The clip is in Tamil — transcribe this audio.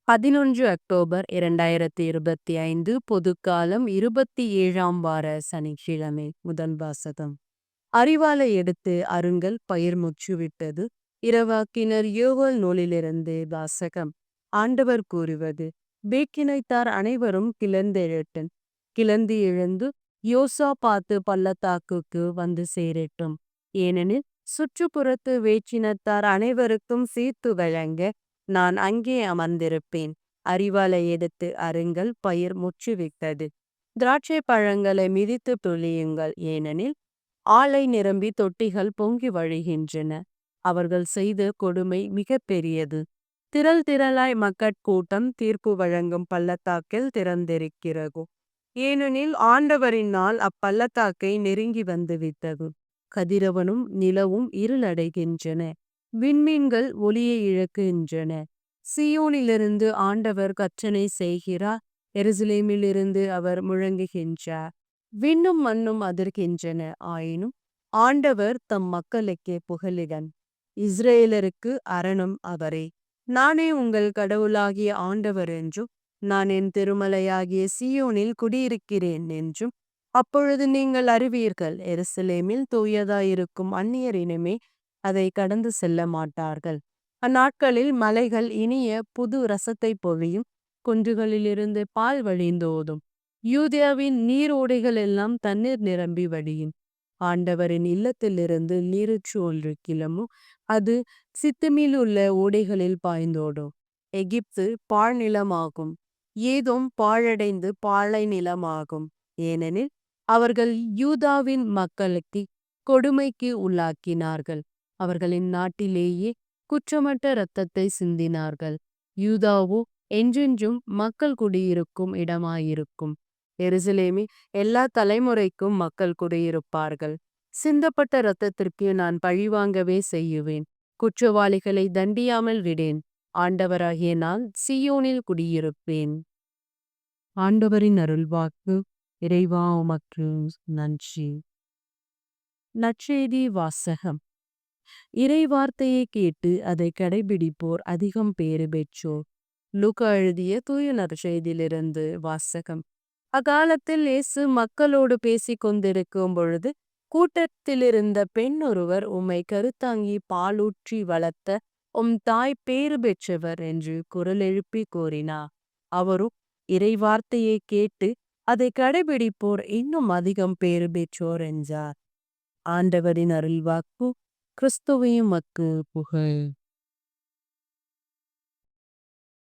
11 அக்டோபர் 2025 பொதுக்காலம் 27ஆம் வார சனிக்கிழமை. முதல் வாசகம். அறிவாலை எடுத்து அருங்கள் பயிர் முற்றுவிட்டது. இரவாக்கினர் யோவேல் நூலிலிருந்து வாசகம். ஆண்டவர் கூறுவது: பேக்கினைத்தார் அனைவரும் கிளர்ந்தெழட்டும். கிளர்ந்து எழுந்து யோசாபாத்து பள்ளத்தாக்குக்கு வந்து சேரட்டும். ஏனெனில் சுற்றுப்புறத்து வேற்றினத்தார் அனைவருக்கும் சீர்த்து வழங்க நான் அங்கே அமர்ந்திருப்பேன். அறிவாலை எடுத்து அருங்கள் பயிர் முற்றுவிட்டது. திராட்சை பழங்களை மிதித்து துளியுங்கள், ஏனெனில் ஆலை நிரம்பி தொட்டிகள் பொங்கி வழிகின்றன. அவர்கள் செய்த கொடுமை மிக பெரியது. திரள் திரளாய் மக்கட்கூட்டம் தீர்ப்பு வழங்கும் பள்ளத்தாக்கில் திறந்திருக்கிறது. ஏனெனில் ஆண்டவரின் நாள் அப்பள்ளத்தாக்கை நெருங்கி வந்துவிட்டது. கதிரவனும் நிலவும் இருளடைகின்றன. விண்மீன்கள் ஒளியை இழக்கின்றன. சீயோனிலிருந்து ஆண்டவர் கர்ச்சனை செய்கிறார். எருசலேமிலிருந்து அவர் முழங்குகின்றார். விண்ணும் மண்ணும் அதிர்கின்றன. ஆயினும் ஆண்டவர் தம் மக்களுக்கே புகலிடம். இஸ்ரேலருக்கு அரணும் அவரே. நானே உங்கள் கடவுளாகிய ஆண்டவர் என்றும், நான் என் திருமலையாகிய சீயோனில் குடியிருக்கிறேன் என்றும் அப்பொழுது நீங்கள் அறிவீர்கள். எருசலேமில் தூயதாயிருக்கும் அந்நியர் இனிமே அதை கடந்து செல்ல மாட்டார்கள். அந்நாட்களில் மலைகள் இனிய புது ரசத்தை பொழியும். குன்றுகளிலிருந்து பால் வழிந்தோதும். யூதேயாவின் நீரோடைகள் எல்லாம் தண்ணீர் நிரம்பி வடியும். ஆண்டவரின் இல்லத்திலிருந்து நீரூற்று ஒன்று கிளம்பும். அது சித்தமில் உள்ள ஓடைகளில் பாய்ந்தோடும். எகிப்து பாழ்நிலமாகும். ஏதோம் பாழடைந்து பாழை நிலமாகும். ஏனெனில் அவர்கள் யூதாவின் மக்களுக்கு கொடுமைக்கு உள்ளாக்கினார்கள். அவர்களின் நாட்டிலேயே குற்றமற்ற இரத்தத்தை சிந்தினார்கள். யூதாவோ என்றென்றும் மக்கள் குடியிருக்கும் இடமாயிருக்கும். எருசலேமி எல்லா தலைமுறைக்கும் மக்கள் குடியிருப்பார்கள். சிந்தப்பட்ட இரத்தத்திற்கு நான் பழிவாங்கவே செய்யுவேன். குற்றவாளிகளை தண்டியாமல் விடேன். ஆண்டவராகிய நான் சீயோனில் குடியிருப்பேன். ஆண்டவரின் அருள்வாக்கு. இறைவா உமக்கு நன்றி. நற்செய்தி வாசகம். இறைவார்த்தையை கேட்டு அதை கடைபிடிப்போர் அதிகம் பேறு பெற்றோர். லூக்கா எழுதிய தூய நற்செய்தியிலிருந்து வாசகம். அக்காலத்தில் இயேசு மக்களோடு பேசிக் கொண்டிருக்கும் பொழுது கூட்டத்திலிருந்த பெண் ஒருவர், உம்மை கருத்தாங்கி பாலூற்றி வளர்த்த உம் தாய் பேறு பெற்றவர் என்று குரல் எழுப்பி கூறினார். அவரும் இறைவார்த்தையை கேட்டு அதை கடைபிடிப்போர் இன்னும் அதிகம் பேறு பெற்றோர் என்றார். ஆண்டவரின் அருள்வாக்கு. கிறிஸ்துவே உமக்கு புகழ்.